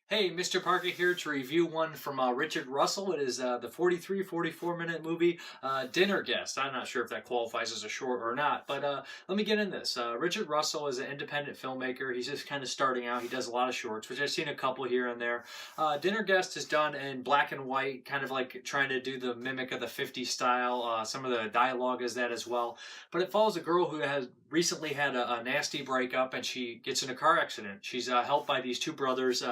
Hey, Mrparka here to review one from Richard Russell. It is the 44 minute movie, Dinner Guest. I'm not sure if that qualifies as a short or not, but let me get in this. Richard Russell is an independent filmmaker. He's just kind of starting out. He does a lot of shorts, which I've seen a couple here and there. Dinner Guest is done in black and white, kind of like trying to do the mimic of the 50s style. Some of the dialogue is that as well. But it follows a girl who has recently had a nasty breakup, and she gets in a car accident. She's helped by these two brothers,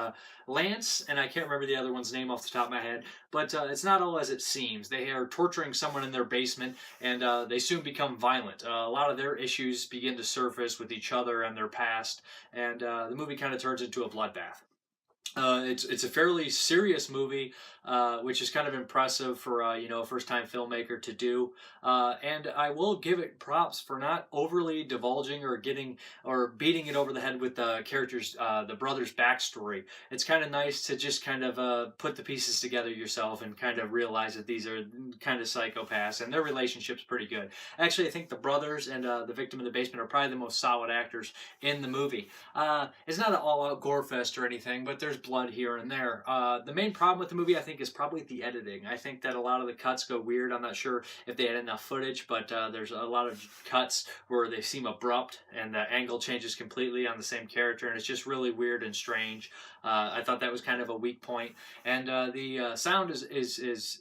Lance, and I can't remember the other one's name off the top of my head, but it's not all as it seems. They are torturing someone in their basement, and they soon become violent. A lot of their issues begin to surface with each other and their past, and the movie kind of turns into a bloodbath. It's a fairly serious movie, which is kind of impressive for a first-time filmmaker to do. And I will give it props for not overly divulging or beating it over the head with the characters, the brothers' backstory. It's kind of nice to just kind of put the pieces together yourself and kind of realize that these are kind of psychopaths, and their relationship's pretty good. Actually, I think the brothers and the victim in the basement are probably the most solid actors in the movie. It's not an all-out gore fest or anything, but there's blood here and there. The main problem with the movie, I think, is probably the editing. I think that a lot of the cuts go weird. I'm not sure if they had enough footage, but there's a lot of cuts where they seem abrupt and the angle changes completely on the same character, and it's just really weird and strange. I thought that was kind of a weak point. And the sound is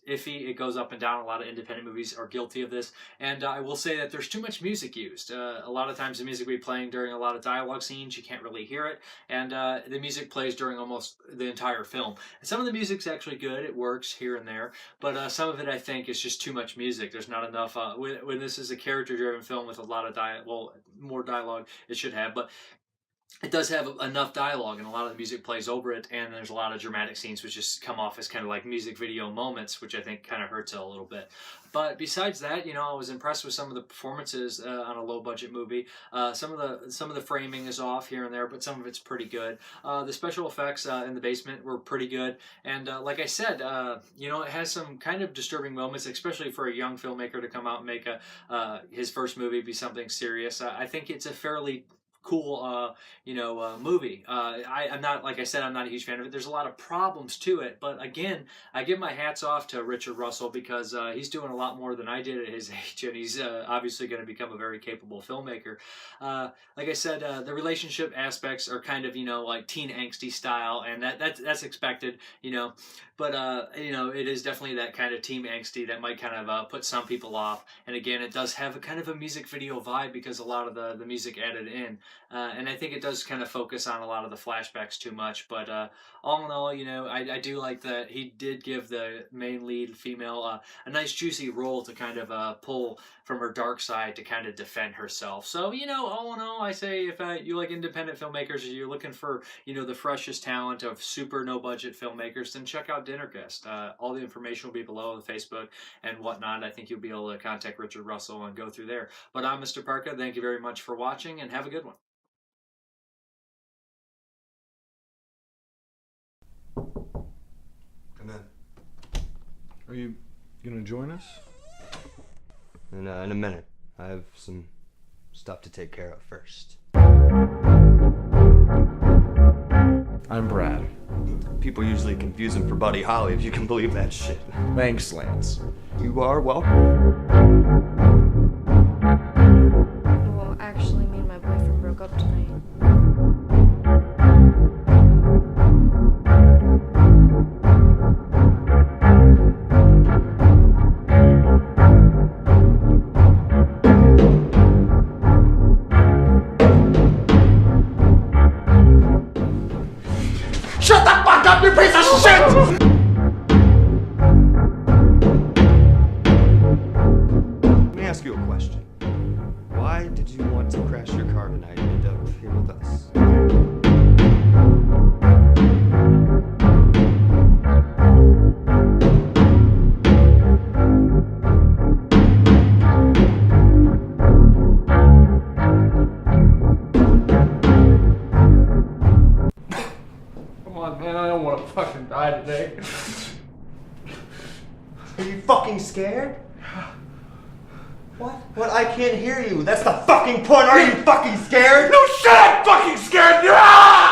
iffy. It goes up and down. A lot of independent movies are guilty of this. And I will say that there's too much music used. A lot of times the music will be playing during a lot of dialogue scenes. You can't really hear it. And the music plays during almost the entire film. And some of the music's actually good. It works here and there. But some of it, I think, is just too much music. There's not enough. When this is a character-driven film with a lot of more dialogue, it should have. But it does have enough dialogue, and a lot of the music plays over it, and there's a lot of dramatic scenes which just come off as kind of like music video moments, which I think kind of hurts it a little bit. But besides that, I was impressed with some of the performances on a low-budget movie. Some of the framing is off here and there, but some of it's pretty good. The special effects in the basement were pretty good, and like I said, it has some kind of disturbing moments, especially for a young filmmaker to come out and make his first movie be something serious. I think it's a fairly cool movie. I'm not, like I said, I'm not a huge fan of it. There's a lot of problems to it, but again, I give my hats off to Richard Russell, because he's doing a lot more than I did at his age, and he's obviously going to become a very capable filmmaker. Like I said, the relationship aspects are kind of like teen angsty style, and that's expected, but it is definitely that kind of teen angsty that might kind of put some people off. And again, it does have a kind of a music video vibe, because a lot of the music added in. And I think it does kind of focus on a lot of the flashbacks too much, but all in all, I do like that he did give the main lead female a nice juicy role to kind of pull from her dark side to kind of defend herself. So, all in all, I say if you like independent filmmakers, or you're looking for, the freshest talent of super no-budget filmmakers, then check out Dinner Guest. All the information will be below on Facebook and whatnot. I think you'll be able to contact Richard Russell and go through there. But I'm Mrparka. Thank you very much for watching, and have a good one. Come in. Are you gonna join us? In a minute. I have some stuff to take care of first. I'm Brad. People usually confuse him for Buddy Holly, if you can believe that shit. Thanks, Lance. You are welcome. Well, actually, me and my boyfriend broke up tonight. Shut the fuck up, you piece of shit! Let me ask you a question. Why did you want to crash your car tonight and end up here with us? Man, I don't want to fucking die today. Are you fucking scared? What? What? I can't hear you. That's the fucking point. Are you fucking scared? No shit! I'm fucking scared! Ah!